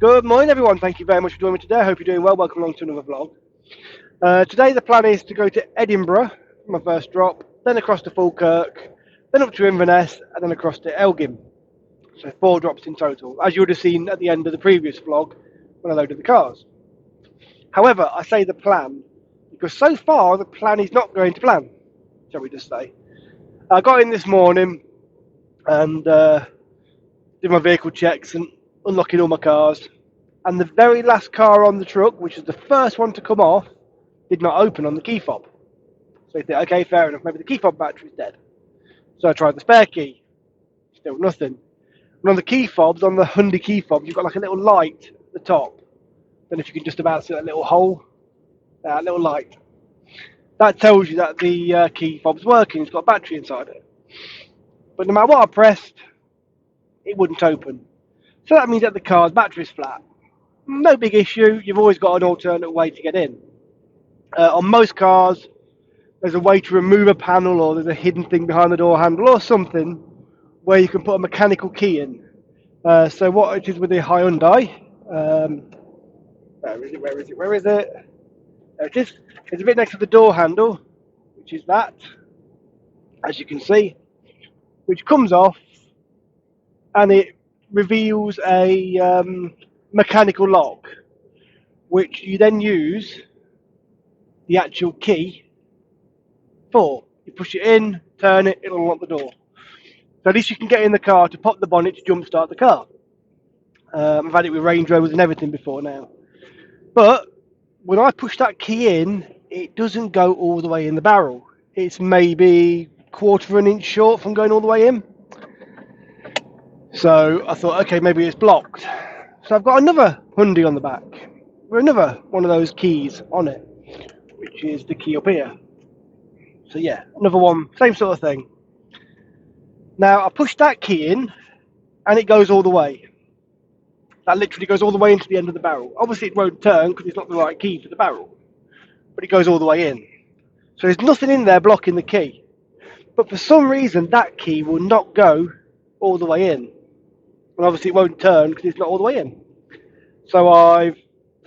Good morning, everyone. Thank you very much for joining me today. I hope you're doing well. Welcome along to another vlog. Today, the plan is to go to Edinburgh, my first drop, then across to Falkirk, then up to Inverness, and then across to Elgin. So 4 drops in total, as you would have seen at the end of the previous vlog when I loaded the cars. However, I say the plan because so far the plan is not going to plan, shall we just say. I got in this morning and did my vehicle checks and unlocking all my cars. And the very last car on the truck, which was the first one to come off, did not open on the key fob. So you think, okay, fair enough, maybe the key fob battery's dead. So I tried the spare key, still nothing. And on the key fobs, on the Hyundai key fobs, you've got like a little light at the top. Then if you can just about see that little hole, that little light. That tells you that the key fob's working, it's got a battery inside it. But no matter what I pressed, it wouldn't open. So that means that the car's battery's flat. No big issue, you've always got an alternate way to get in. On most cars, there's a way to remove a panel, or there's a hidden thing behind the door handle or something where you can put a mechanical key in. So what it is with the Hyundai, where is it? There it is. It's a bit next to the door handle, which is that, as you can see, which comes off and it reveals a mechanical lock, which you then use the actual key for. You push it in, turn it, it'll unlock the door. So at least you can get in the car to pop the bonnet to jump start the car. I've had it with Range Rovers and everything before now. But when I push that key in, it doesn't go all the way in the barrel. It's maybe 1/4 of an inch short from going all the way in. So I thought, okay, maybe it's blocked. So I've got another Hyundai on the back with another one of those keys on it, which is the key up here. So yeah, another one, same sort of thing. Now I push that key in and it goes all the way. That literally goes all the way into the end of the barrel. Obviously it won't turn because it's not the right key for the barrel, but it goes all the way in. So there's nothing in there blocking the key. But for some reason that key will not go all the way in. And obviously it won't turn because it's not all the way in. So I've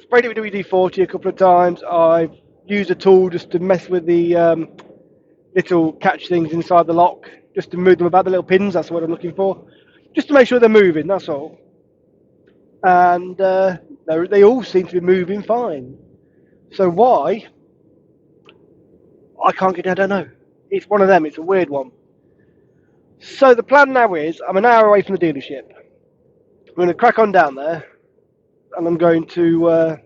sprayed it with WD-40 a couple of times. I've used a tool just to mess with the little catch things inside the lock, just to move them about, the little pins, that's what I'm looking for. Just to make sure they're moving, that's all. And they all seem to be moving fine. So why? I can't get it, I don't know. It's one of them, it's a weird one. So the plan now is, I'm an hour away from the dealership. I'm going to crack on down there, and I'm going to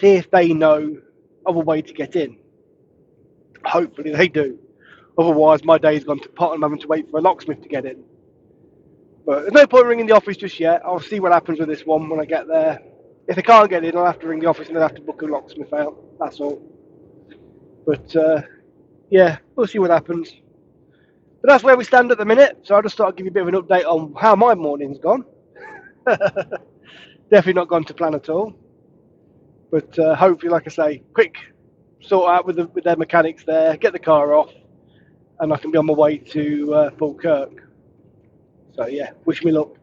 see if they know of a way to get in. Hopefully they do. Otherwise my day's gone to pot and I'm having to wait for a locksmith to get in. But there's no point ringing the office just yet. I'll see what happens with this one when I get there. If they can't get in, I'll have to ring the office and they'll have to book a locksmith out. That's all. But yeah, we'll see what happens. But that's where we stand at the minute. So I just thought I'd give you a bit of an update on how my morning's gone. Definitely not gone to plan at all. But hopefully, like I say, quick sort out with their mechanics there, get the car off, and I can be on my way to Falkirk. So yeah, wish me luck.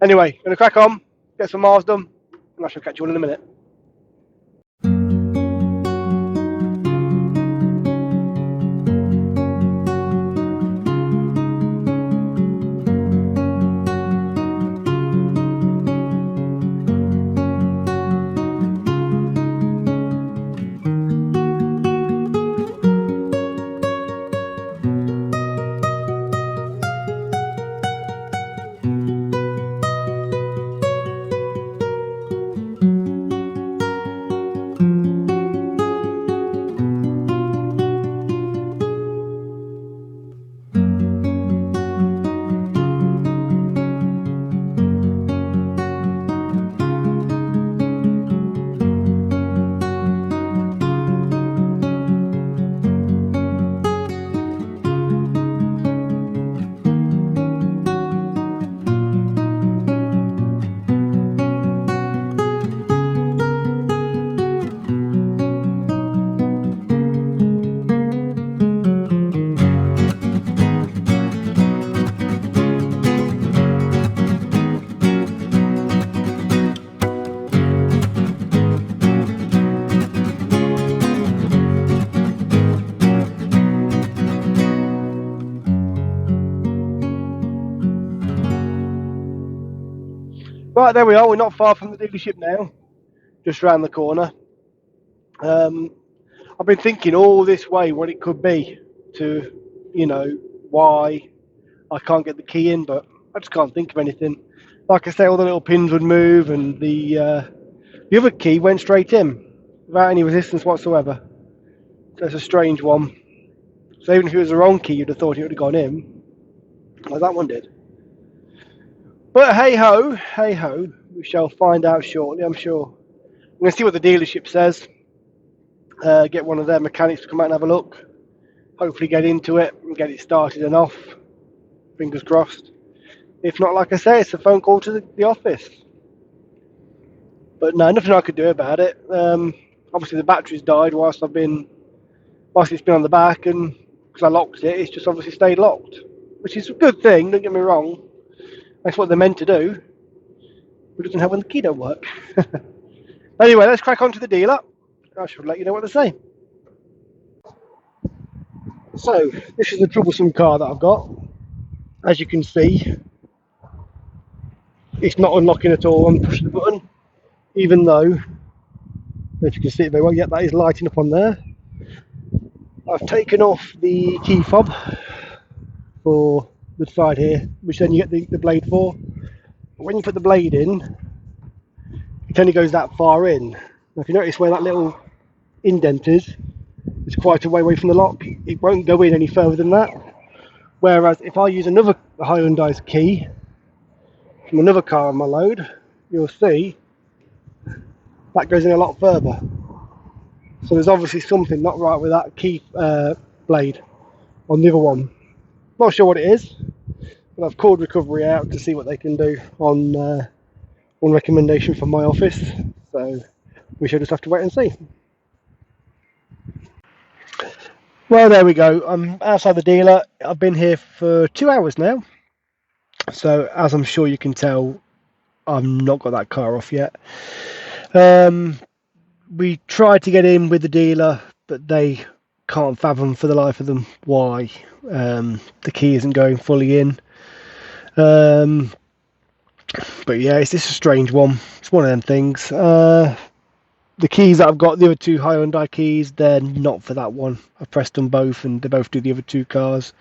Anyway, gonna crack on, get some miles done, and I shall catch you all in a minute. Right, there we are. We're not far from the dealership now, just round the corner. I've been thinking all this way what it could be to, why I can't get the key in, but I just can't think of anything. Like I say, all the little pins would move, and the other key went straight in without any resistance whatsoever. So it's a strange one. So even if it was the wrong key, you'd have thought it would have gone in, like that one did. But hey ho, we shall find out shortly, I'm sure. I'm going to see what the dealership says. Get one of their mechanics to come out and have a look. Hopefully get into it and get it started and off. Fingers crossed. If not, like I say, it's a phone call to the office. But no, nothing I could do about it. Obviously the battery's died whilst it's been on the back, and because I locked it, it's just obviously stayed locked, which is a good thing, don't get me wrong. That's what they're meant to do. But it doesn't help when the key don't work. Anyway, let's crack on to the dealer. I shall let you know what they say. So, this is the troublesome car that I've got. As you can see, it's not unlocking at all. I'm pushing the button, even though, if you can see it very well, yeah, that is lighting up on there. I've taken off the key fob for the side here, which then you get the blade for. But when you put the blade in, it only goes that far in. Now, if you notice where that little indent is, it's quite a way away from the lock. It won't go in any further than that. Whereas if I use another Hyundai's key from another car on my load, you'll see that goes in a lot further. So there's obviously something not right with that key blade on the other one. Not sure what it is, but I've called recovery out to see what they can do on recommendation from my office. So we shall just have to wait and see. Well, there we go. I'm outside the dealer. I've been here for 2 hours now. So as I'm sure you can tell, I've not got that car off yet. We tried to get in with the dealer, but they can't fathom for the life of them why the key isn't going fully in. But yeah, it's just a strange one. It's one of them things. The keys that I've got, the other two Hyundai keys, they're not for that one. I've pressed them both and they both do the other two cars.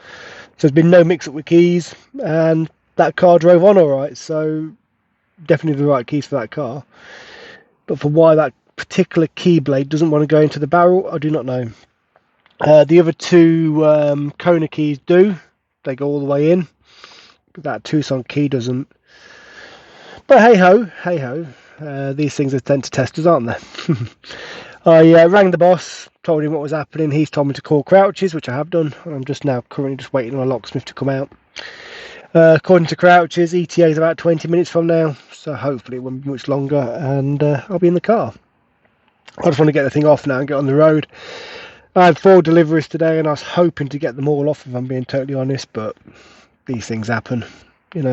So there's been no mix up with keys, and that car drove on alright, so definitely the right keys for that car. But for why that particular key blade doesn't want to go into the barrel, I do not know. The other two Kona keys do. They go all the way in, but that Tucson key doesn't. But hey ho. These things are tend to testers, aren't they? I rang the boss, told him what was happening. He's told me to call Crouches, which I have done. I'm just now currently just waiting on a locksmith to come out. According to Crouches, ETA is about 20 minutes from now, so hopefully it won't be much longer, and I'll be in the car. I just want to get the thing off now and get on the road. I had 4 deliveries today, and I was hoping to get them all off, if I'm being totally honest, but these things happen.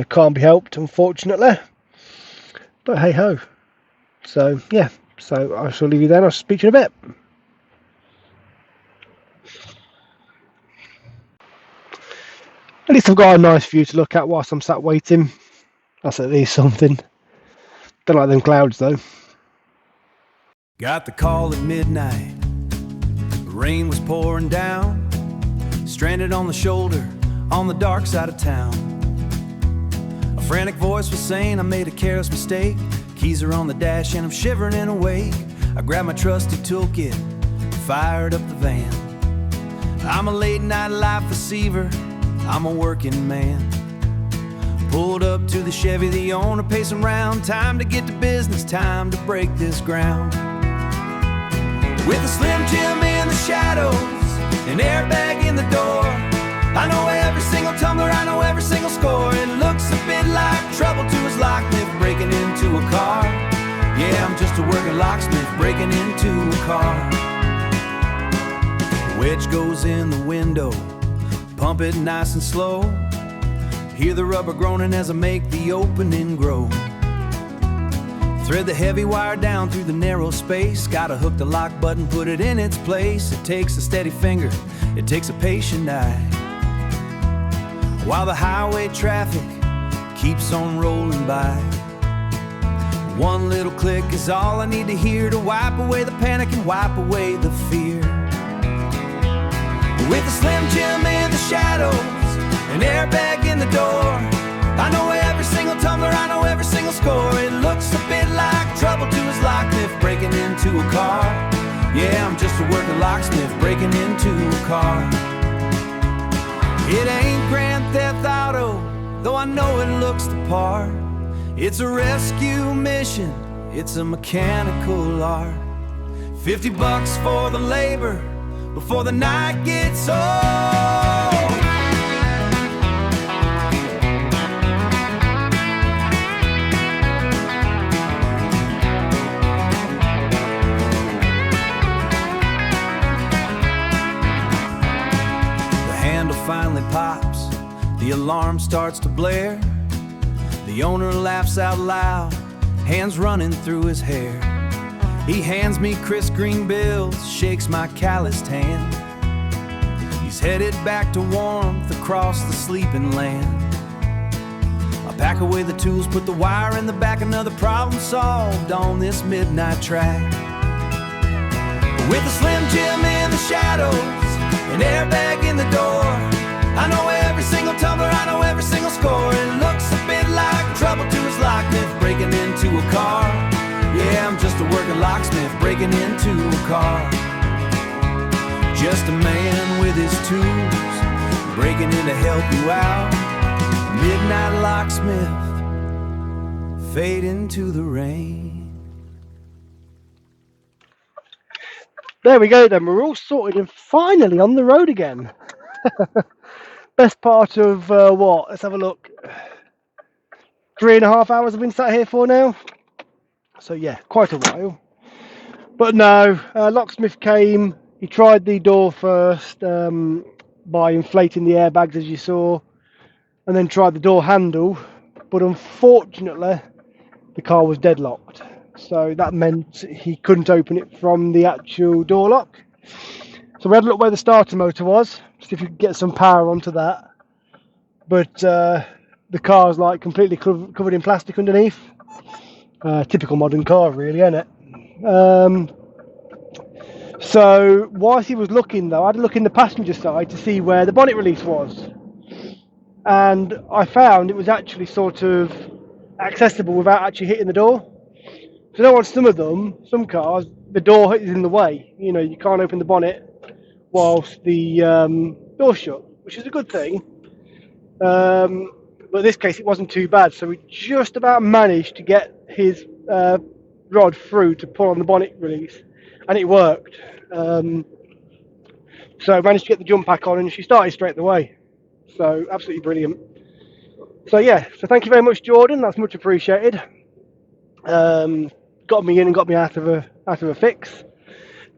Can't be helped, unfortunately. But hey ho. So yeah, so I shall leave you then. I'll speak to you in a bit. At least I've got a nice view to look at whilst I'm sat waiting. That's at least something. Don't like them clouds though. Got the call at midnight. The rain was pouring down. Stranded on the shoulder, on the dark side of town. A frantic voice was saying I made a careless mistake. Keys are on the dash and I'm shivering and awake. I grabbed my trusty toolkit, fired up the van. I'm a late night life deceiver, I'm a working man. Pulled up to the Chevy, the owner pacing round. Time to get to business, time to break this ground. With a Slim Jim in the shadows, an airbag in the door. I know every single tumbler, I know every single score. It looks a bit like trouble to his locksmith breaking into a car. Yeah, I'm just a working locksmith breaking into a car. The wedge goes in the window, pump it nice and slow. Hear the rubber groaning as I make the opening grow. Thread the heavy wire down through the narrow space. Gotta hook the lock button, put it in its place. It takes a steady finger, it takes a patient eye. While the highway traffic keeps on rolling by, One little click is all I need to hear to wipe away the panic and wipe away the fear. With a Slim Jim in the shadows, an airbag in the door, I know every single tumbler, I know every single score. It looks a bit like trouble to his locksmith breaking into a car. Yeah, I'm just a working locksmith breaking into a car. It ain't Grand Theft Auto, though I know it looks the part. It's a rescue mission, it's a mechanical art. $50 for the labor before the night gets old. The handle finally pops, the alarm starts to blare. The owner laughs out loud, hands running through his hair. He hands me crisp green bills, shakes my calloused hand. He's headed back to warmth across the sleeping land. I pack away the tools, put the wire in the back, another problem solved on this midnight track. With a Slim Jim in the shadows, an airbag in the door, I know every single tumbler, I know every single score. It looks a bit like trouble to his locksmith breaking into a car. Yeah, I'm just a working locksmith breaking into a car. Just a man with his tools, breaking in to help you out. Midnight locksmith, fade into the rain. There we go then, we're all sorted and finally on the road again. Best part of what? Let's have a look. 3.5 hours I've been sat here for now. So yeah, quite a while. But no, locksmith came. He tried the door first by inflating the airbags, as you saw, and then tried the door handle. But unfortunately, the car was deadlocked. So that meant he couldn't open it from the actual door lock. So we had a look where the starter motor was, see if we could get some power onto that. But the car's like completely covered in plastic underneath. Typical modern car, really, isn't it? So whilst he was looking, though, I had to look in the passenger side to see where the bonnet release was. And I found it was actually sort of accessible without actually hitting the door. So now on some of them, some cars, the door is in the way. You know, you can't open the bonnet whilst the door's shut, which is a good thing. But in this case, it wasn't too bad. So we just about managed to get his rod through to pull on the bonnet release, and it worked. So I managed to get the jump pack on, and she started straight away. So absolutely brilliant. So yeah, so thank you very much, Jordan. That's much appreciated. Got me in and got me out of a fix.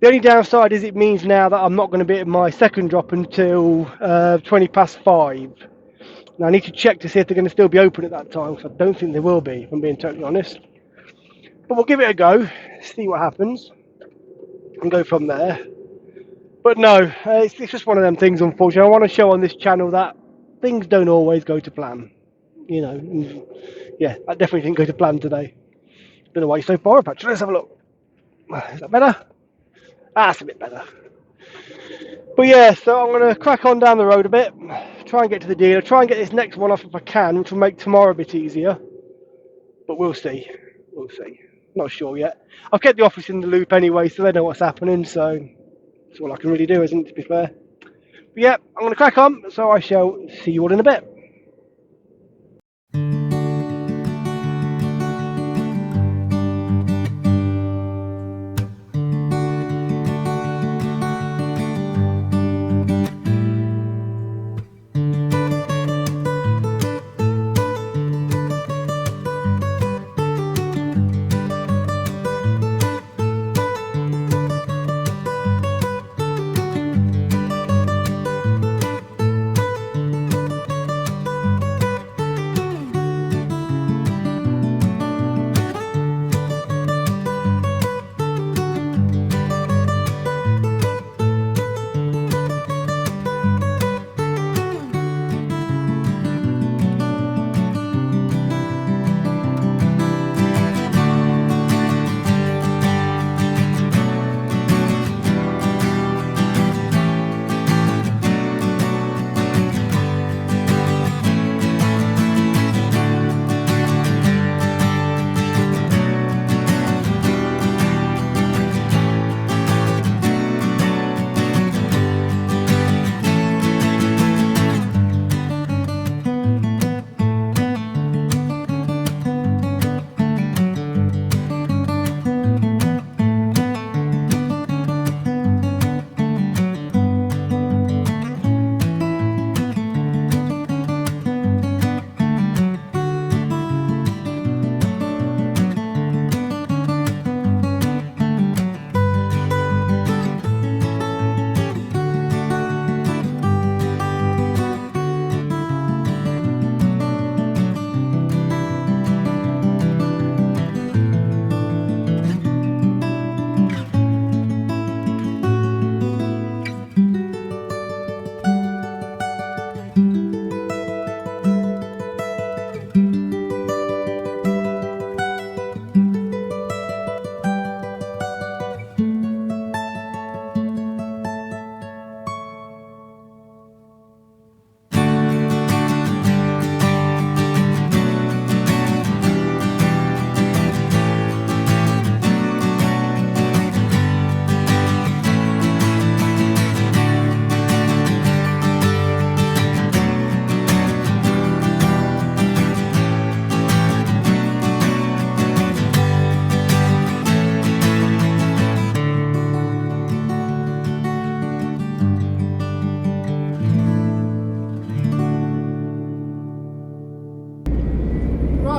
The only downside is it means now that I'm not going to be at my second drop until 5:20. Now I need to check to see if they're going to still be open at that time, because I don't think they will be, if I'm being totally honest. But we'll give it a go, see what happens, and go from there. But no, it's just one of them things, unfortunately. I want to show on this channel that things don't always go to plan. You know, and yeah, that definitely didn't go to plan today. Don't know why you're so far up, actually. Let's have a look. Is that better? That's a bit better. But yeah, so I'm going to crack on down the road a bit, try and get to the dealer, try and get this next one off if I can, which will make tomorrow a bit easier. But we'll see. We'll see. Not sure yet. I've kept the office in the loop anyway, so they know what's happening, so that's all I can really do, isn't it, to be fair? But yeah, I'm going to crack on, so I shall see you all in a bit.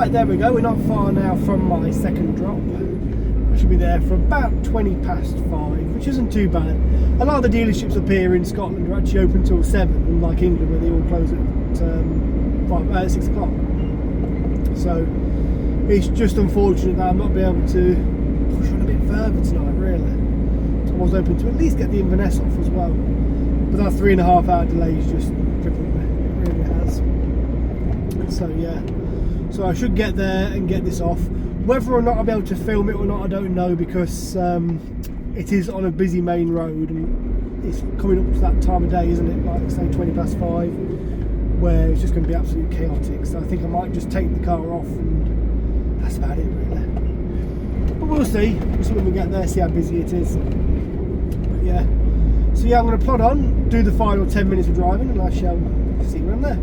Right, there we go. We're not far now from my second drop. I should be there for about 20 past 5, which isn't too bad. A lot of the dealerships up here in Scotland are actually open till 7, unlike England where they all close at 6 o'clock. So it's just unfortunate that I'm not being able to push on a bit further tonight, really. I was hoping to at least get the Inverness off as well. But that 3.5 hour delay is just crippled me. It really has. So yeah. So I should get there and get this off. Whether or not I'll be able to film it or not, I don't know, because it is on a busy main road and it's coming up to that time of day, isn't it? Like say 20 past 5, where it's just going to be absolutely chaotic. So I think I might just take the car off and that's about it, really. But we'll see. We'll see when we get there, see how busy it is. But yeah. So yeah, I'm going to plod on, do the final 10 minutes of driving, and I shall see you when I'm there.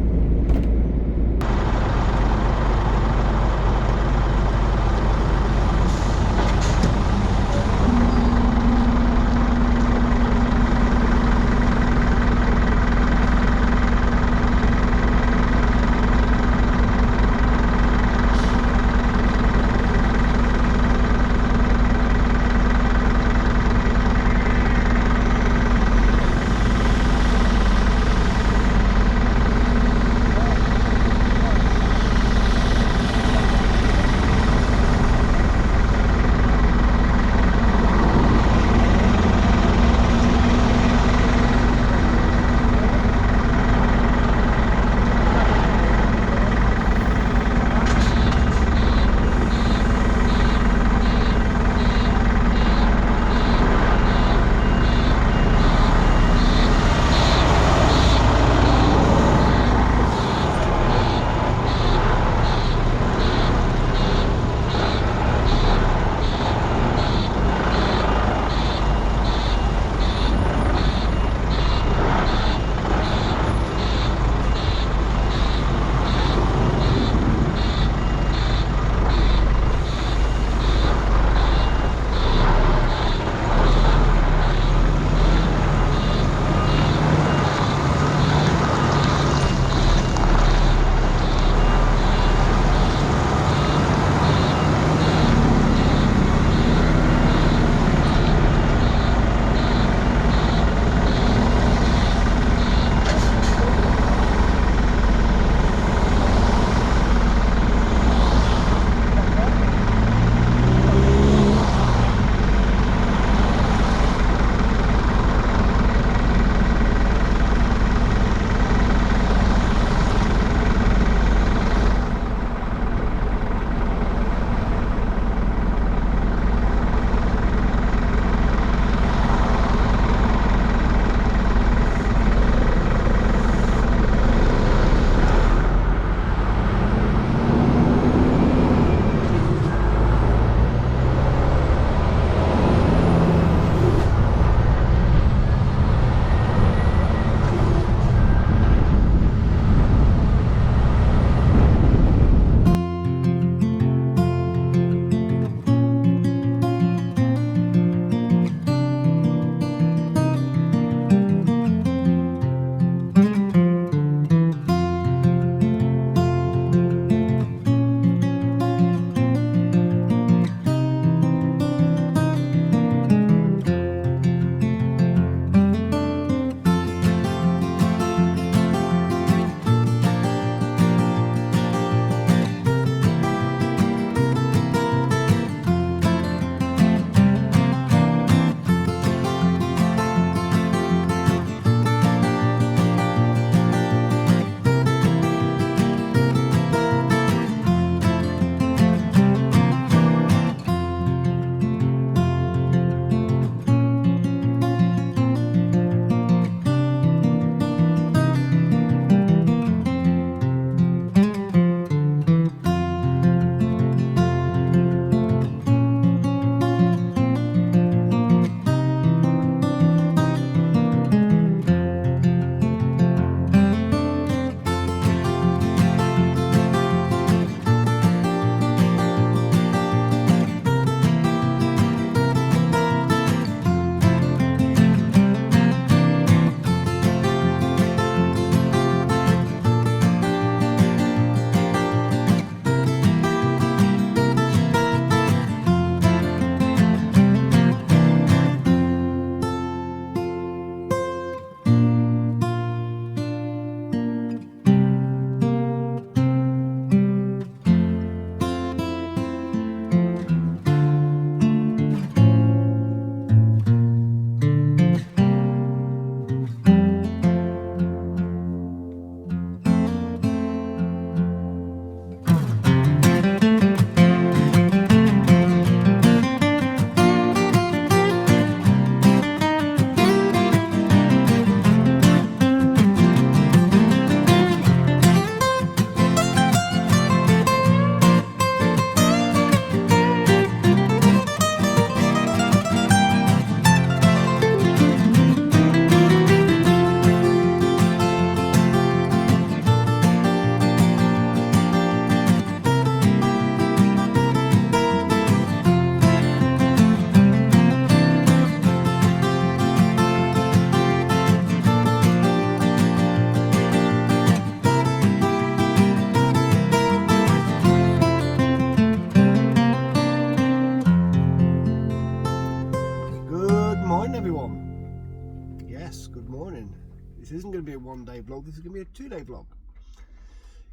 1-day vlog. This is going to be a 2-day vlog.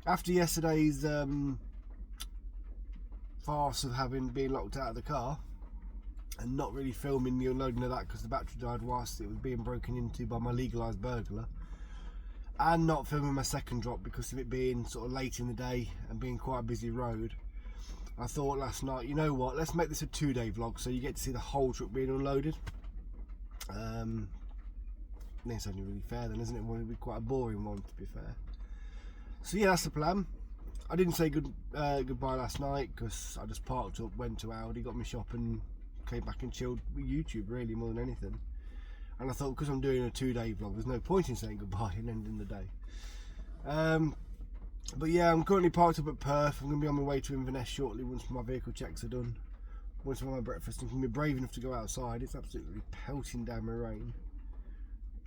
After yesterday's farce of being locked out of the car and not really filming the unloading of that because the battery died whilst it was being broken into by my legalised burglar, and not filming my second drop because of it being sort of late in the day and being quite a busy road, I thought last night, you know what, let's make this a 2-day vlog so you get to see the whole truck being unloaded. It's only really fair then, isn't it? It would be quite a boring one, to be fair. So yeah, that's the plan. I didn't say goodbye last night because I just parked up, went to Aldi, got my shop and came back and chilled with YouTube really more than anything. And I thought because I'm doing a 2-day vlog, there's no point in saying goodbye and ending the day. But yeah, I'm currently parked up at Perth. I'm going to be on my way to Inverness shortly once my vehicle checks are done. Once I'm on my breakfast, I'm going to be brave enough to go outside. It's absolutely pelting down with rain.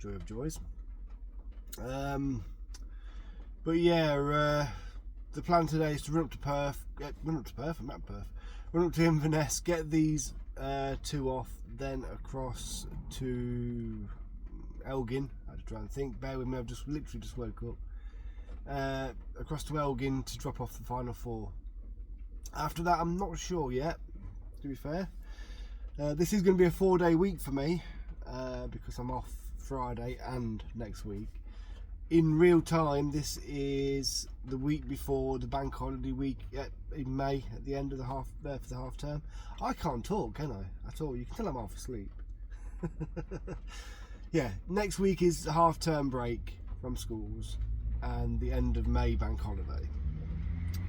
Joy of joys. But yeah, the plan today is to run up to Perth. Run up to Inverness, get these 2 off, then across to Elgin. I had to try and think. Bear with me. I've literally just woke up. Across to Elgin to drop off the final 4. After that, I'm not sure yet. To be fair, this is going to be a 4-day week for me because I'm off Friday and next week. In real time, this is the week before the bank holiday week in May, at the end of the half term. I can't talk, can I? At all. You can tell I'm half asleep. Yeah, next week is the half term break from schools and the end of May bank holiday.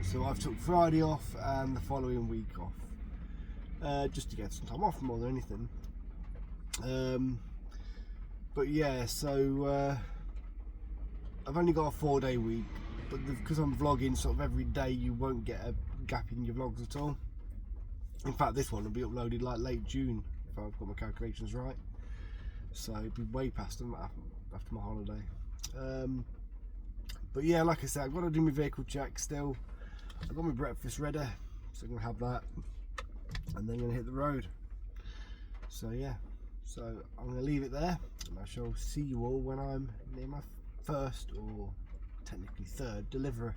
So I've took Friday off and the following week off, just to get some time off more than anything. But yeah, so I've only got a 4-day week, but because I'm vlogging sort of every day, you won't get a gap in your vlogs at all. In fact, this one will be uploaded like late June if I've got my calculations right. So it'll be way past them after my holiday. But yeah, like I said, I've got to do my vehicle check still. I've got my breakfast ready, so I'm going to have that and then I'm going to hit the road. So yeah, so I'm going to leave it there and I shall see you all when I'm near my first, or technically 3rd, delivery.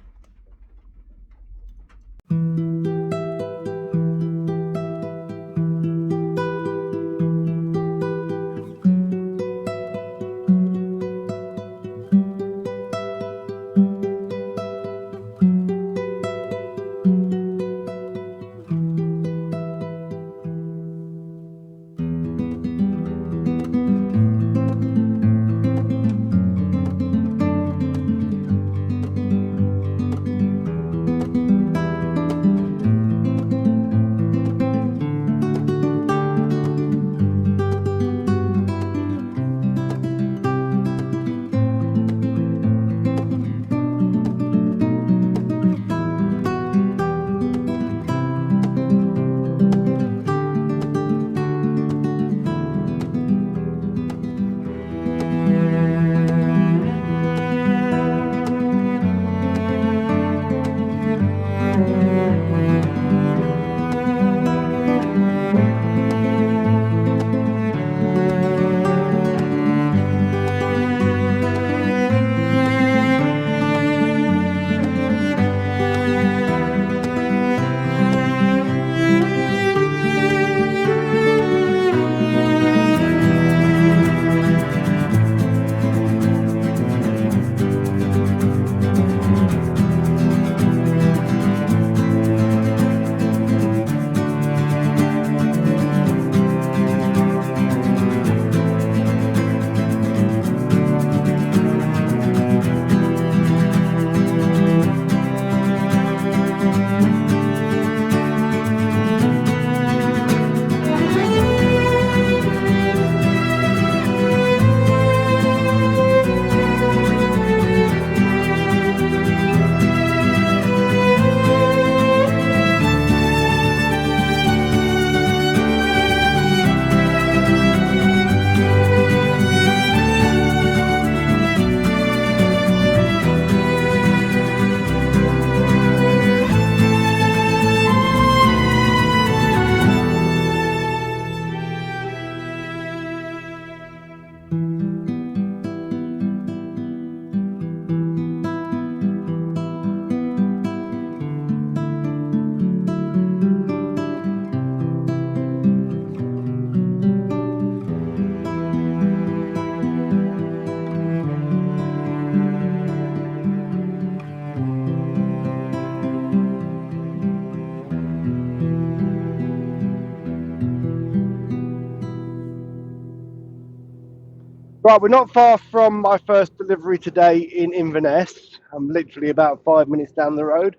Right, we're not far from my first delivery today in Inverness. I'm literally about 5 minutes down the road.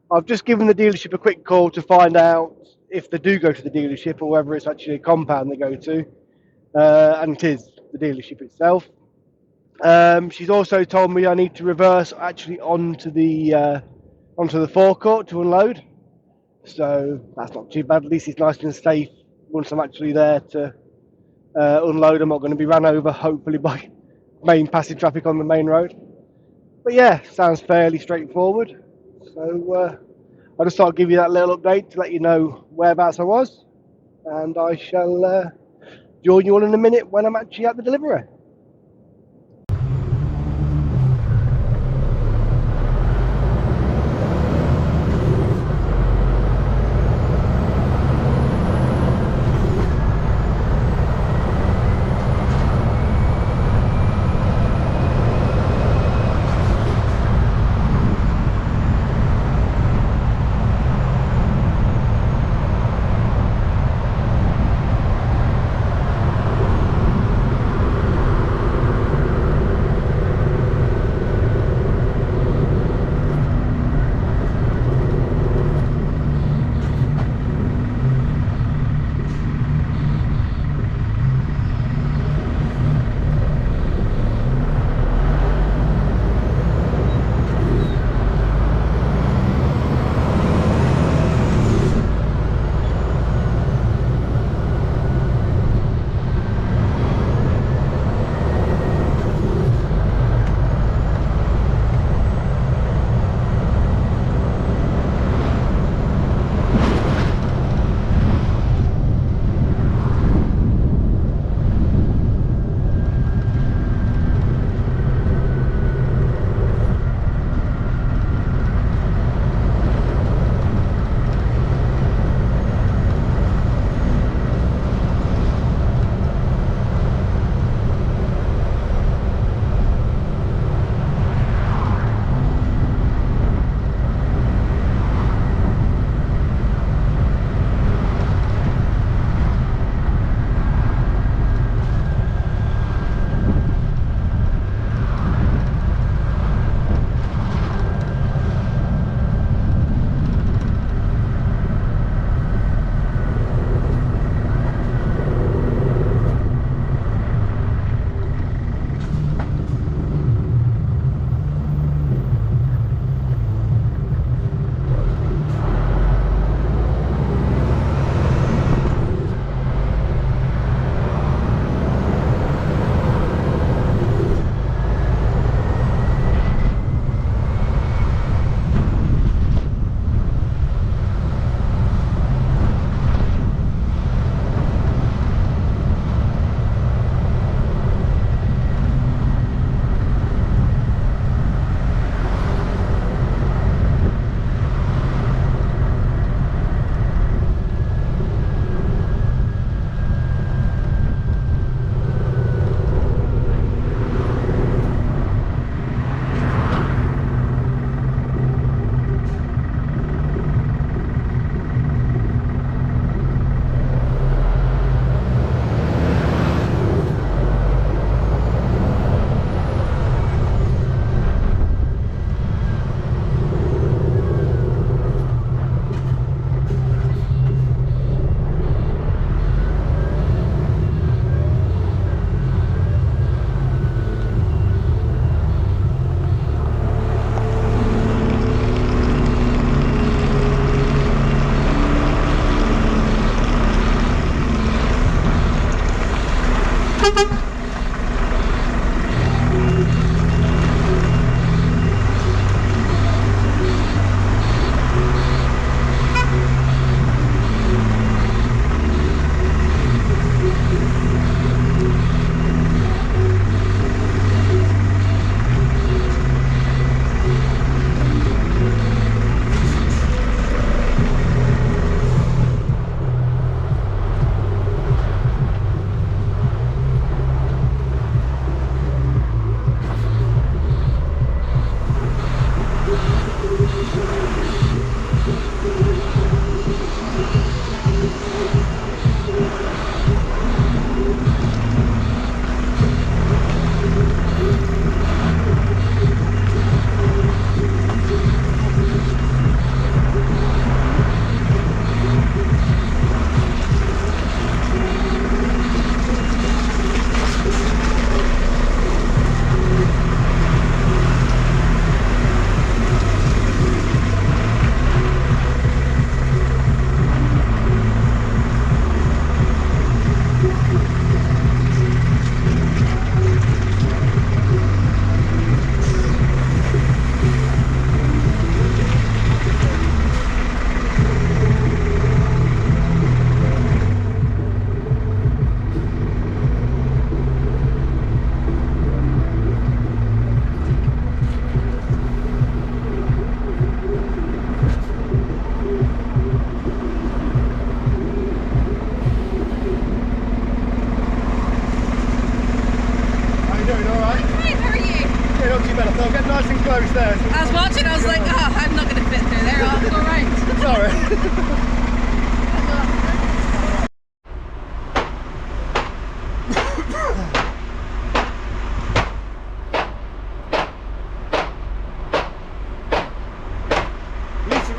I've just given the dealership a quick call to find out if they do go to the dealership or whether it's actually a compound they go to, and it is the dealership itself. She's also told me I need to reverse actually onto the forecourt to unload. So that's not too bad. At least it's nice and safe once I'm actually there to unload. I'm not going to be run over, hopefully, by main passing traffic on the main road. But yeah, sounds fairly straightforward. So I just thought I'd give you that little update to let you know whereabouts I was, and I shall join you all in a minute when I'm actually at the delivery.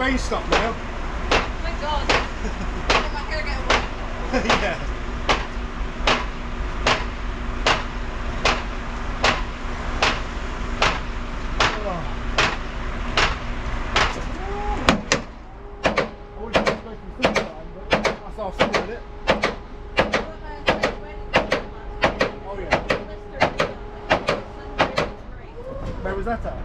rain stop now. Thank God. Let my hair get away. Yeah. Where was that at?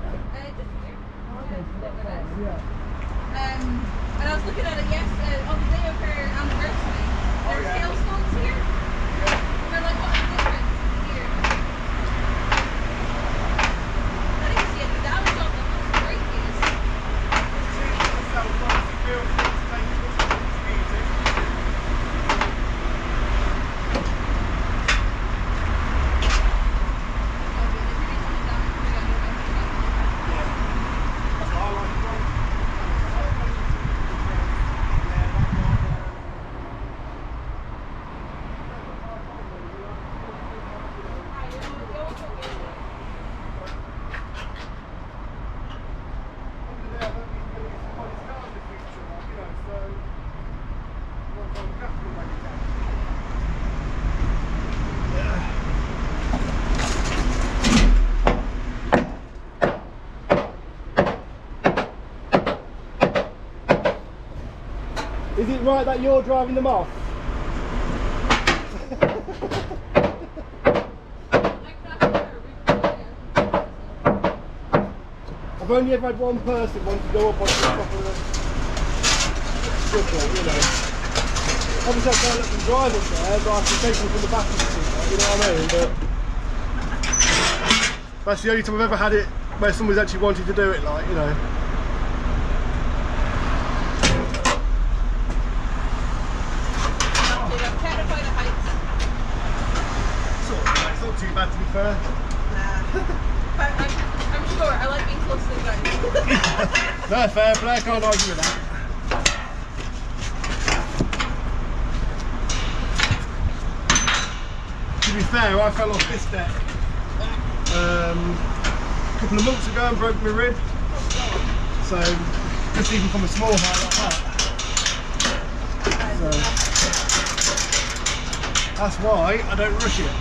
And I was looking at it yesterday, on the day of her anniversary. There were hailstones here. And they're like, what's the difference here? I didn't see any damage on them. That's great news. Is it right that you're driving them off? I've only ever had one person want to go up on the top of the football, you know. Obviously I can't let them drive up there, but I can take them from the back of the seat, you know what I mean? But that's the only time I've ever had it where somebody's actually wanted to do it, like, you know. Too bad to be fair. Nah. I'm sure. I like being close to the ground. No, fair play, I can't argue with that. To be fair, I fell off this deck a couple of months ago and broke my rib. So, just even from a small height like that. So, that's why I don't rush it.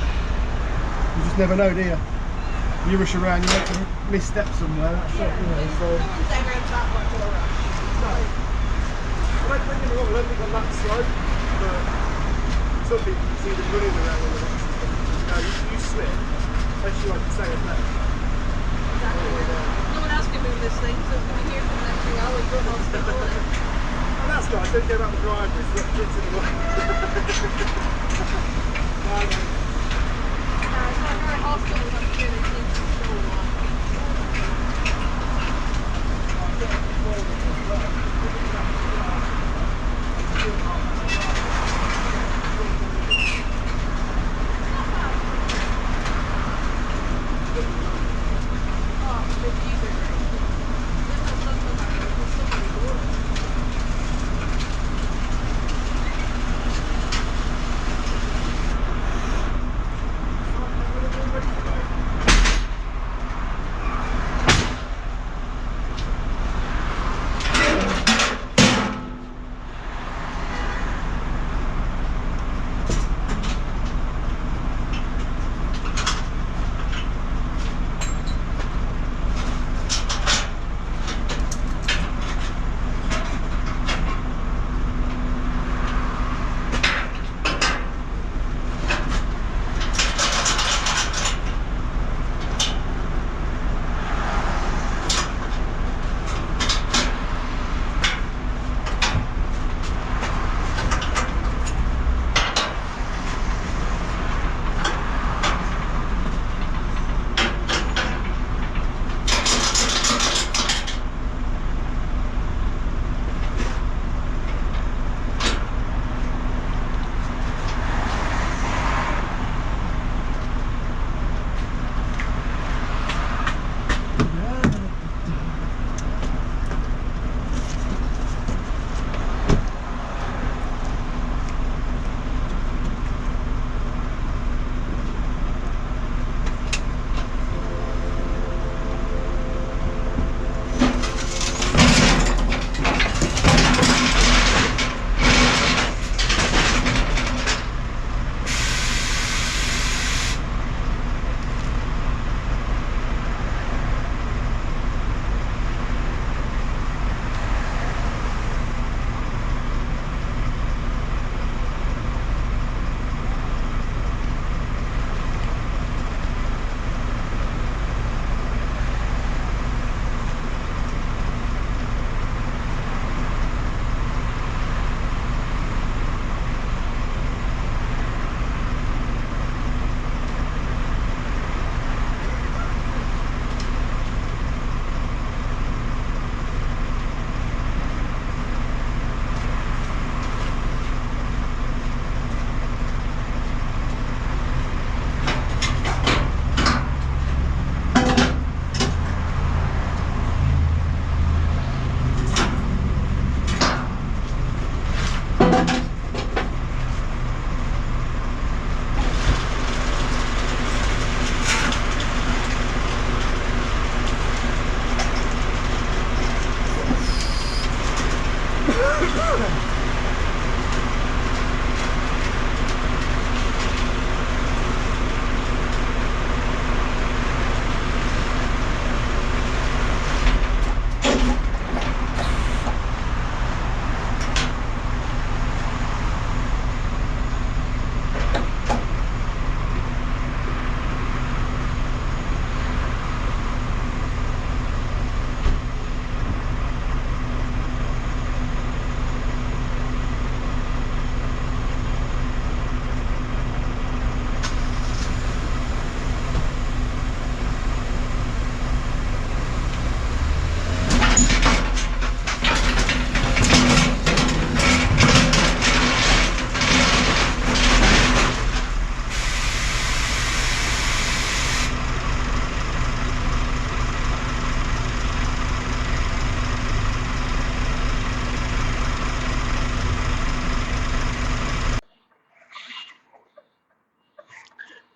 You just never know, do you? You rush around, you make a misstep somewhere, that's it, you know, so... No one's ever that much of a rush. No. I don't think I'm that slow, but some people you see them running around on the rocks and stuff. You know, you slip, especially like you say at left. Exactly. No one else can move this thing, so it's going to hear from the next thing. I always run on stick on it. And that's nice, don't get out the driveway, so that gets in the way. It's not very hospitals up here, they seem to show a lot.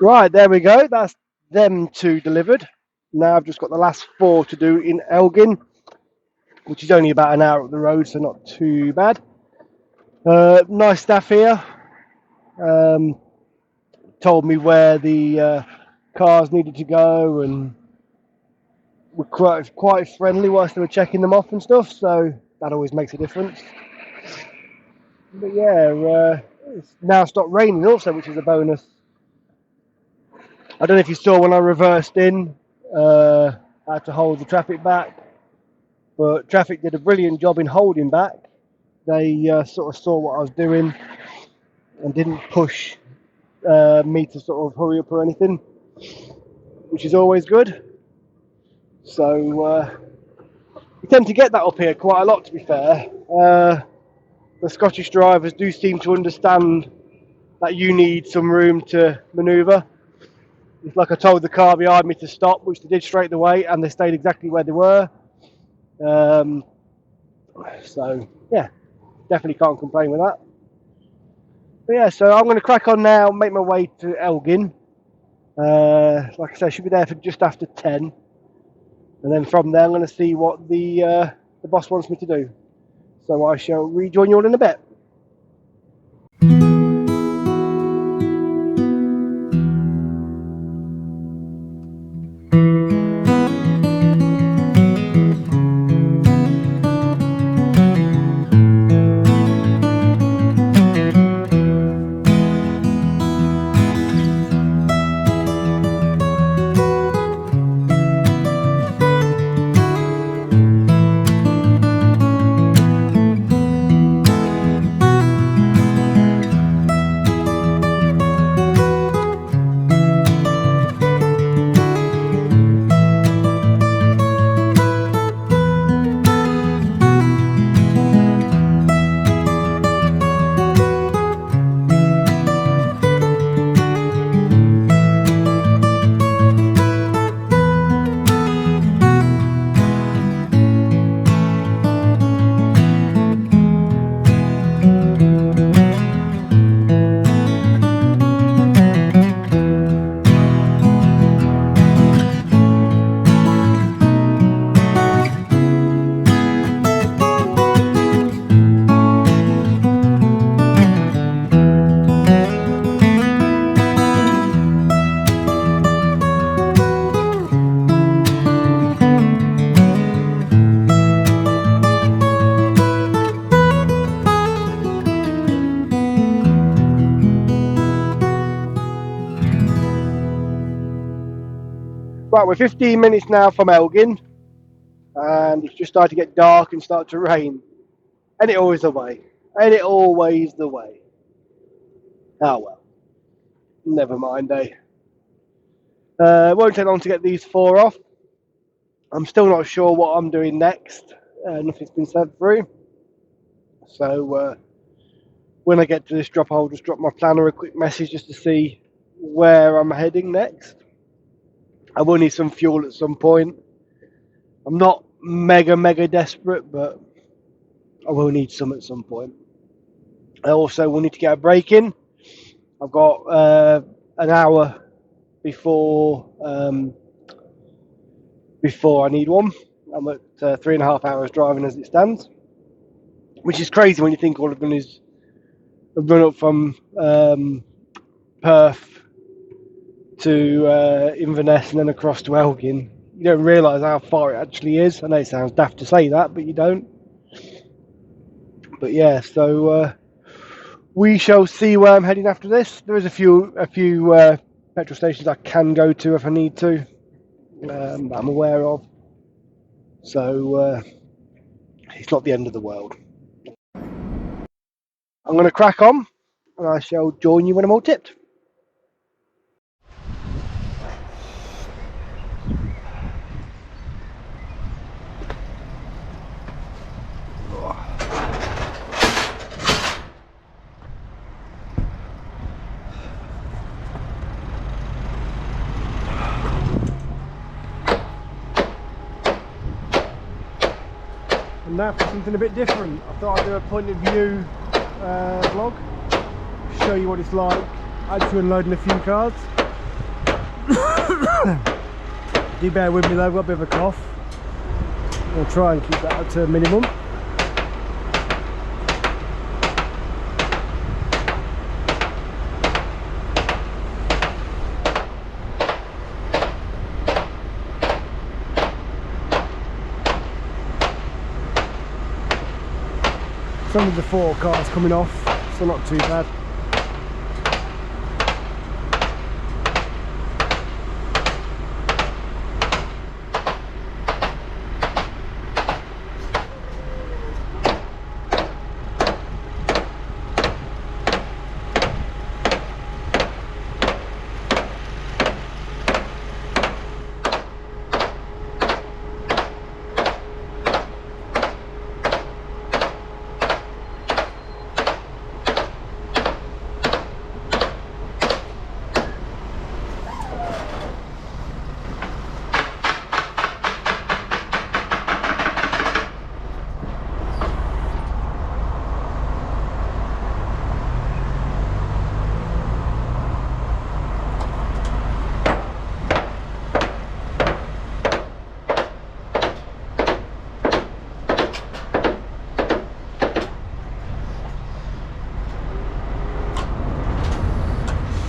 Right, there we go. That's them two delivered. Now I've just got the last 4 to do in Elgin, which is only about an hour up the road, so not too bad. Nice staff here. Told me where the cars needed to go, and were quite friendly whilst they were checking them off and stuff, so that always makes a difference. But yeah, it's now stopped raining also, which is a bonus. I don't know if you saw when I reversed in, I had to hold the traffic back, but traffic did a brilliant job in holding back. They sort of saw what I was doing and didn't push me to sort of hurry up or anything, which is always good. So we tend to get that up here quite a lot, to be fair. The Scottish drivers do seem to understand that you need some room to manoeuvre. It's like I told the car behind me to stop, which they did straight away, and they stayed exactly where they were. So yeah, definitely can't complain with that. But yeah, so I'm going to crack on now, make my way to Elgin. Like I said, I should be there for just after 10, and then from there I'm going to see what the boss wants me to do. So I shall rejoin you all in a bit. Right, we're 15 minutes now from Elgin, and it's just started to get dark and start to rain. And it always the way. And it always the way. Oh well. Never mind, eh? It won't take long to get these 4 off. I'm still not sure what I'm doing next. Nothing's been sent through. So when I get to this drop, I'll just drop my planner a quick message just to see where I'm heading next. I will need some fuel at some point. I'm not mega desperate, but I will need some at some point. I also will need to get a break in. I've got an hour before I need one. I'm at 3.5 hours driving as it stands. which is crazy when you think all of them is a run up from Perth to Inverness and then across to Elgin. You don't realise how far it actually is. I know it sounds daft to say that, but you don't. But yeah, so we shall see where I'm heading after this. There is a few petrol stations I can go to if I need to, that I'm aware of. So it's not the end of the world. I'm going to crack on, and I shall join you when I'm all tipped. And now for something a bit different. I thought I'd do a point of view vlog, show you what it's like actually unloading a few cars. Do bear with me though, I've got a bit of a cough. I'll try and keep that to a minimum. Some of the 4 cars coming off, so not too bad.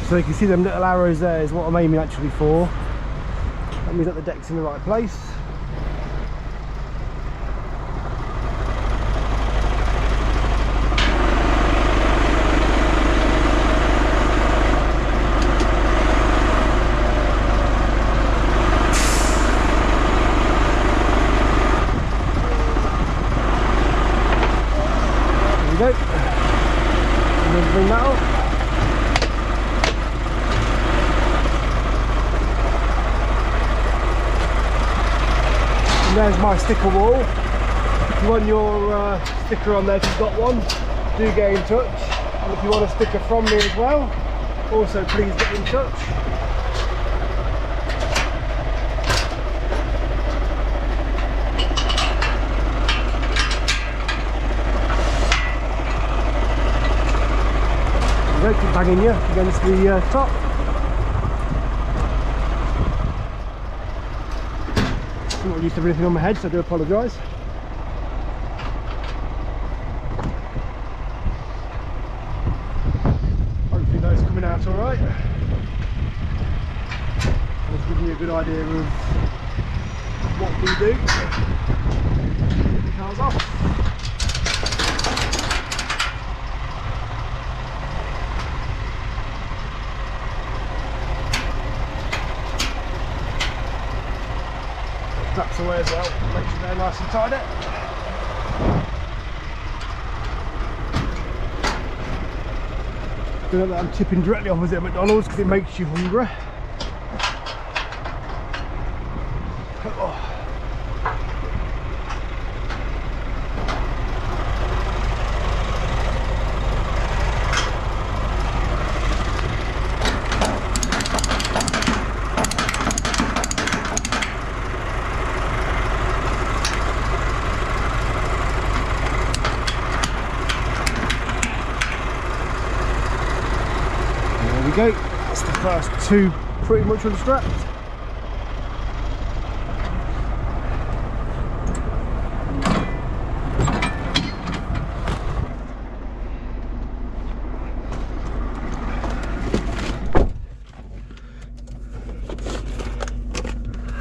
So you can see them little arrows there is what I'm aiming actually for. That means that the deck's in the right place. There we go. And then bring that up. And there's my sticker wall. If you want your sticker on there, if you've got one, do get in touch. And if you want a sticker from me as well, also please get in touch. Don't keep banging you against the top. I'm not used to everything on my head, so I do apologise. Hopefully those coming out alright. Just giving you a good idea of what we do. Get the cars off. Straps away as well, make sure they're nice and tidy. Don't know that I'm tipping directly opposite a McDonald's because it makes you hungry. Oh. There we go, that's the first 2 pretty much unstrapped.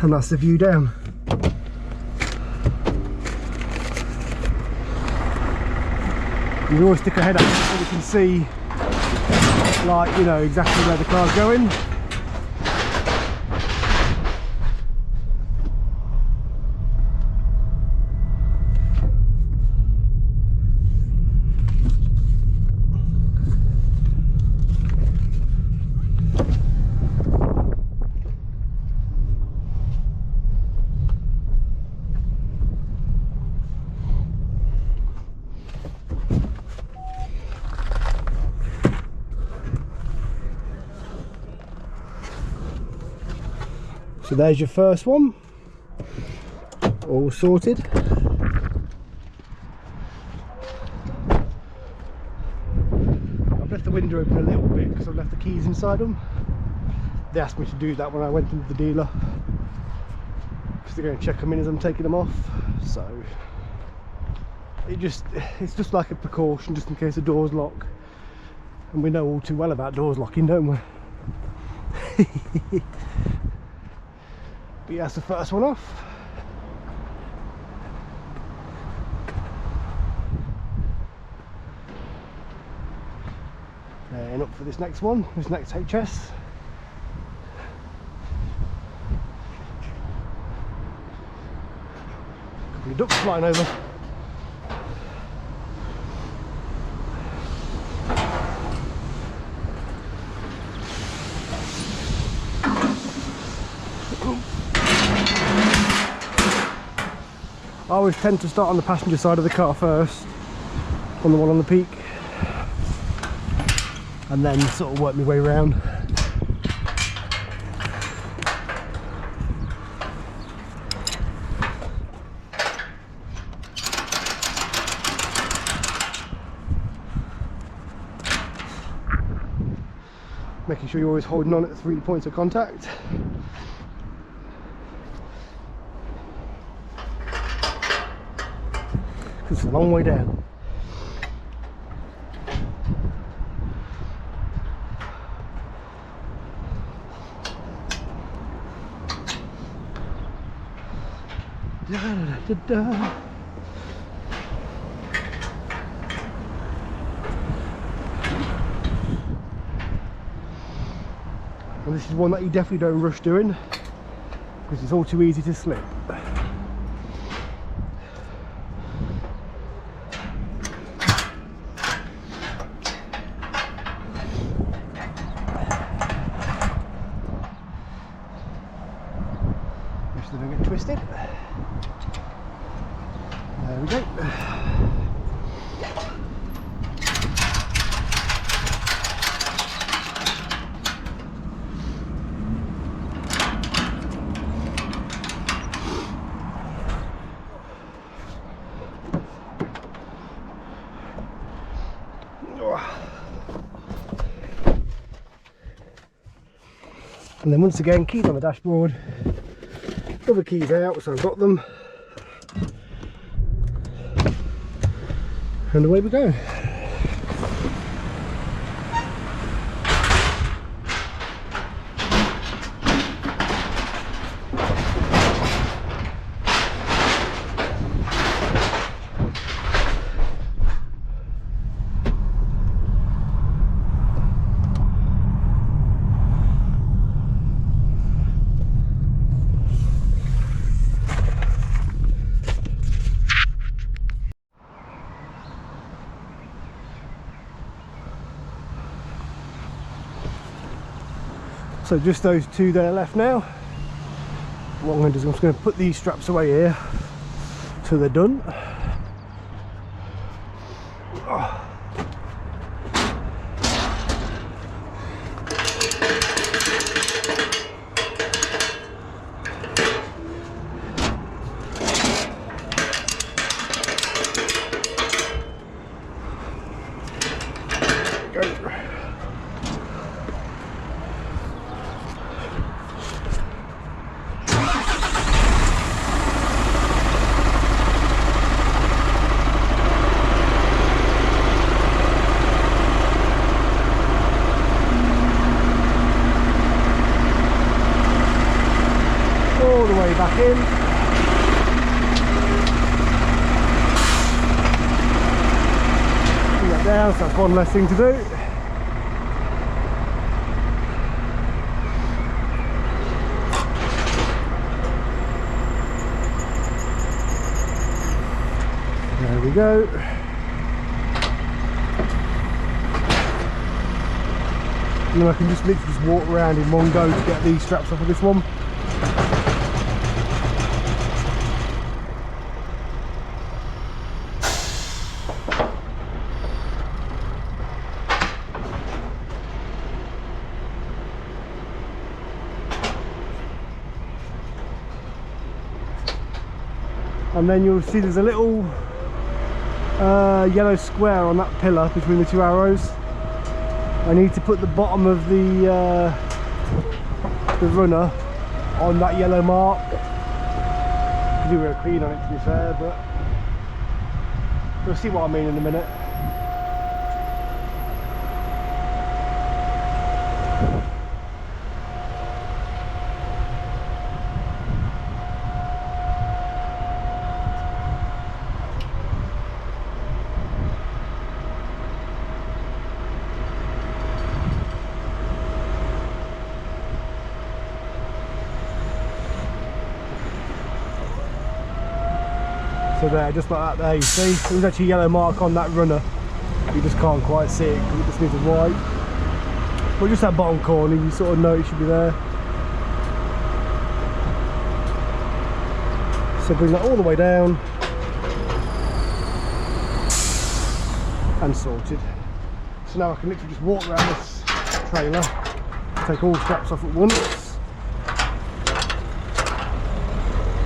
and that's the view down. And you always stick your head out so you can see, like, you know, exactly where the car's going. So there's your first one, all sorted. I've left the window open a little bit because I've left the keys inside them. They asked me to do that when I went into the dealer, because they're going to check them in as I'm taking them off. So it's just like a precaution, just in case the doors lock. And we know all too well about doors locking, don't we? But yeah, that's the first one off. And up for this next one, this next HS. Couple of ducks flying over. I always tend to start on the passenger side of the car first, on the one on the peak, and then sort of work my way around. Making sure you're always holding on at the 3 points of contact. It's a long way down. Da, da, da, da. And this is one that you definitely don't rush doing, because it's all too easy to slip. So they don't get twisted. There we go. And then once again, keys on the dashboard. Other keys out, so I've got them, and away we go. So just those two there left now. What I'm going to do is I'm just going to put these straps away here till they're done. down, so that's one less thing to do. There we go. And then I can just literally just walk around in one go to get these straps off of this one. And then you'll see there's a little yellow square on that pillar between the two arrows. I need to put the bottom of the runner on that yellow mark. Could do real clean on it, to be fair, but you'll see what I mean in a minute. So there, just like that there, you see, there's actually a yellow mark on that runner. You just can't quite see it because it just needs a white. But just that bottom corner, you sort of know it should be there. So bring that all the way down. And sorted. So now I can literally just walk around this trailer, take all straps off at once.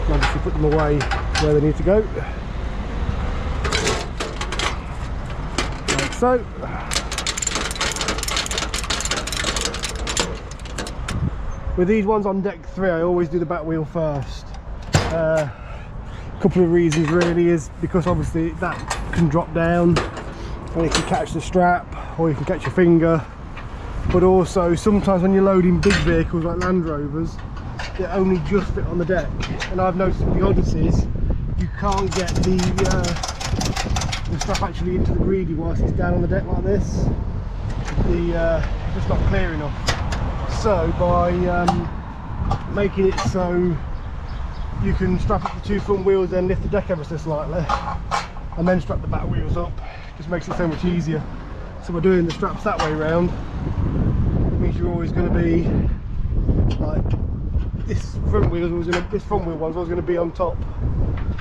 And obviously put them away where they need to go, like so. With these ones on deck 3, I always do the back wheel first. A couple of reasons really is because obviously that can drop down and it can catch the strap or you can catch your finger, but also sometimes when you're loading big vehicles like Land Rovers, they only just fit on the deck, and I've noticed with the Odysseys you can't get the strap actually into the greedy whilst it's down on the deck like this. It's just not clear enough. So by making it so you can strap up the two front wheels and lift the deck ever so slightly and then strap the back wheels up, just makes it so much easier. So by doing the straps that way round, it means you're always going to be like this front wheel was going to, this front wheel one's always going to be on top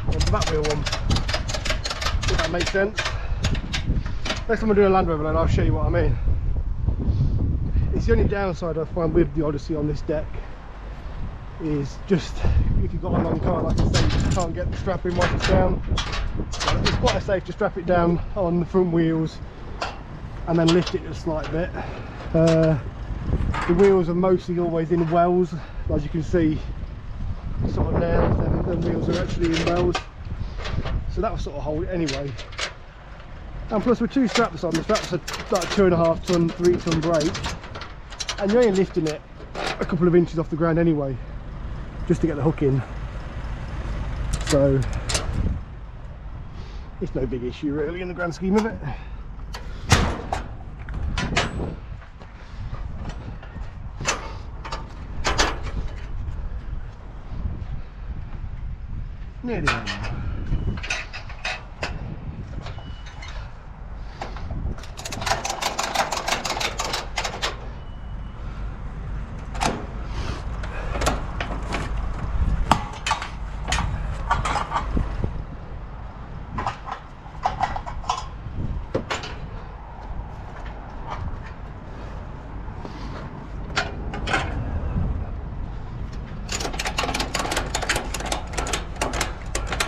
of the back wheel one. If that makes sense. Next time I do a Land Rover load, I'll show you what I mean. It's the only downside I find with the Odyssey on this deck is just if you've got a long car, like I say, you can't get the strap in once it's down. So it's quite safe to strap it down on the front wheels and then lift it a slight bit. The wheels are mostly always in wells, as you can see sort of now, them wheels are actually in wells, so that will sort of hold it anyway. And plus with two straps on, the straps are like 2.5 ton, 3 ton brake, and you're only lifting it a couple of inches off the ground anyway, just to get the hook in, so it's no big issue really in the grand scheme of it. Nearly done.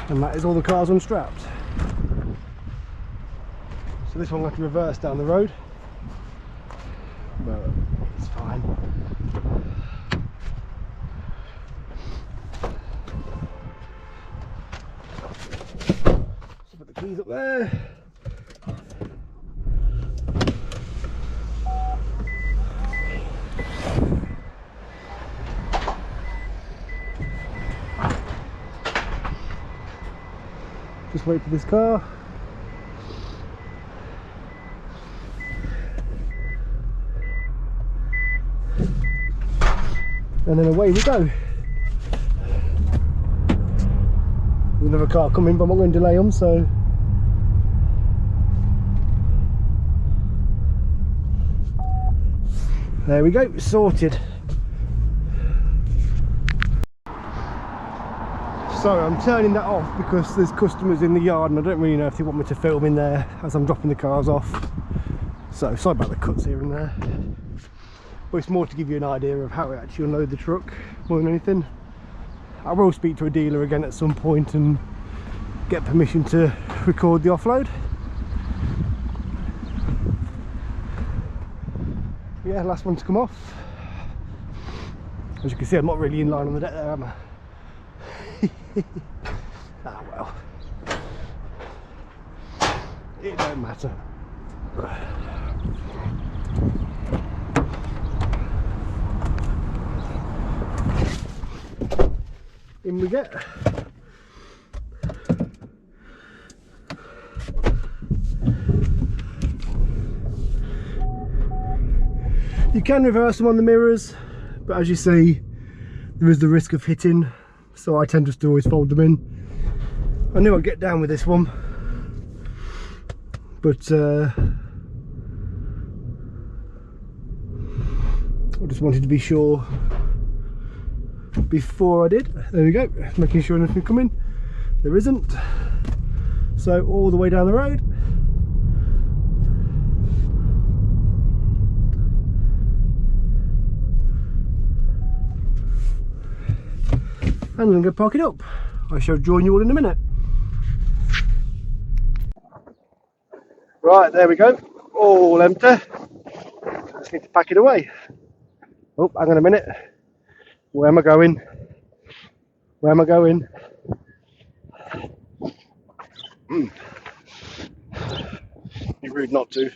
And that is all the cars unstrapped. So this one will have to reverse down the road, but it's fine. So put the keys up there. Just wait for this car. and then away we go. There's another car coming, but I'm not going to delay them, so there we go, sorted. So I'm turning that off because there's customers in the yard and I don't really know if they want me to film in there as I'm dropping the cars off. So sorry about the cuts here and there. But it's more to give you an idea of how we actually unload the truck more than anything. I will speak to a dealer again at some point and get permission to record the offload. Yeah, last one to come off. As you can see, I'm not really in line on the deck there, am I? Ah well, it don't matter. In we get. You can reverse them on the mirrors, but as you see, there is the risk of hitting, so I tend just to always fold them in. I knew I'd get down with this one, but I just wanted to be sure before I did. There we go, making sure nothing coming. There isn't. So all the way down the road. And I'm going to go park it up. I shall join you all in a minute. Right, there we go. All empty. Just need to pack it away. Oh, hang on a minute. Where am I going? Where am I going? Be rude not to.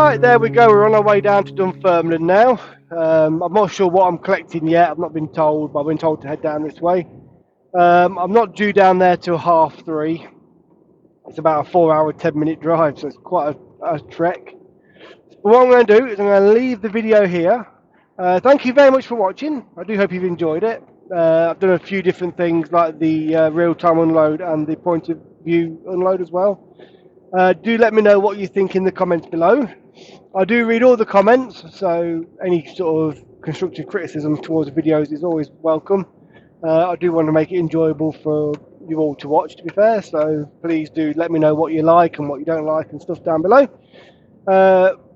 Right, there we go. We're on our way down to Dunfermline now. I'm not sure what I'm collecting yet. I've not been told, but I've been told to head down this way. I'm not due down there till 3:30. It's about a 4-hour, 10-minute drive, so it's quite a trek. But what I'm going to do is I'm going to leave the video here. Thank you very much for watching. I do hope you've enjoyed it. I've done a few different things like the real-time unload and the point of view unload as well. Do let me know what you think in the comments below. I do read all the comments, so any sort of constructive criticism towards the videos is always welcome. I do want to make it enjoyable for you all to watch, to be fair, so please do let me know what you like and what you don't like and stuff down below.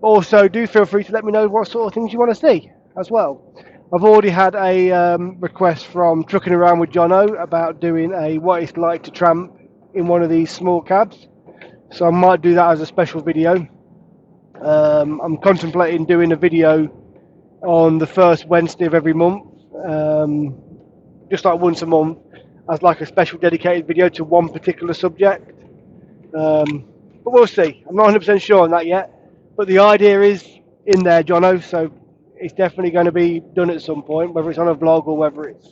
Also, do feel free to let me know what sort of things you want to see as well. I've already had a request from Trucking Around with Jono about doing a what it's like to tramp in one of these small cabs. So I might do that as a special video. I'm contemplating doing a video on the first Wednesday of every month, just like once a month, as like a special dedicated video to one particular subject. But we'll see. I'm not 100% sure on that yet. But the idea is in there, Jono, so it's definitely going to be done at some point, whether it's on a vlog or whether it's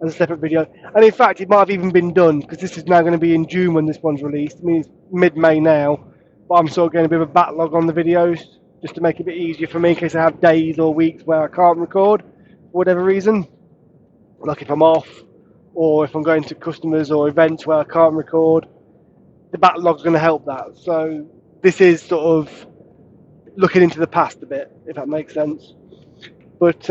as a separate video. And in fact, it might have even been done, because this is now going to be in June when this one's released. I mean, it's mid-May now, but I'm sort of getting a bit of a backlog on the videos, just to make it a bit easier for me in case I have days or weeks where I can't record for whatever reason. Like if I'm off, or if I'm going to customers or events where I can't record, the backlog's going to help that. So this is sort of looking into the past a bit, if that makes sense. But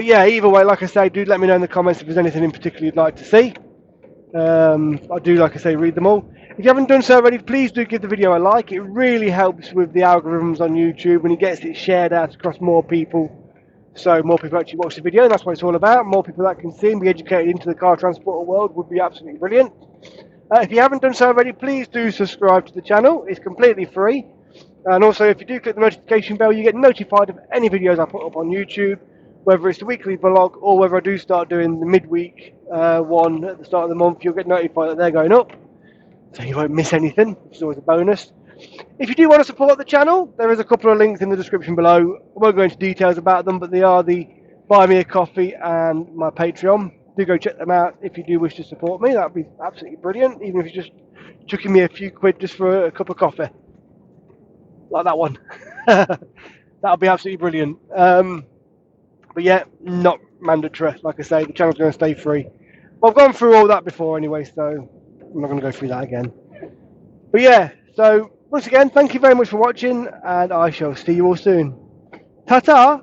yeah, either way, like I say, do let me know in the comments if there's anything in particular you'd like to see. I do, like I say, read them all. If you haven't done so already, please do give the video a like. It really helps with the algorithms on YouTube when it gets it shared out across more people. So more people actually watch the video, and that's what it's all about. More people that can see and be educated into the car transport world would be absolutely brilliant. If you haven't done so already, please do subscribe to the channel. It's completely free. And also, if you do click the notification bell, you get notified of any videos I put up on YouTube, whether it's the weekly vlog or whether I do start doing the midweek one at the start of the month. You'll get notified that they're going up, so you won't miss anything, which is always a bonus. If you do want to support the channel, there is a couple of links in the description below. I won't go into details about them, but they are the Buy Me a Coffee and my Patreon. Do go check them out if you do wish to support me. That would be absolutely brilliant, even if you're just chucking me a few quid just for a cup of coffee. Like that one. That would be absolutely brilliant. But yeah, not mandatory. Like I say, the channel's going to stay free. Well, I've gone through all that before anyway, so I'm not going to go through that again. But yeah, so once again, thank you very much for watching, and I shall see you all soon. Ta-ta!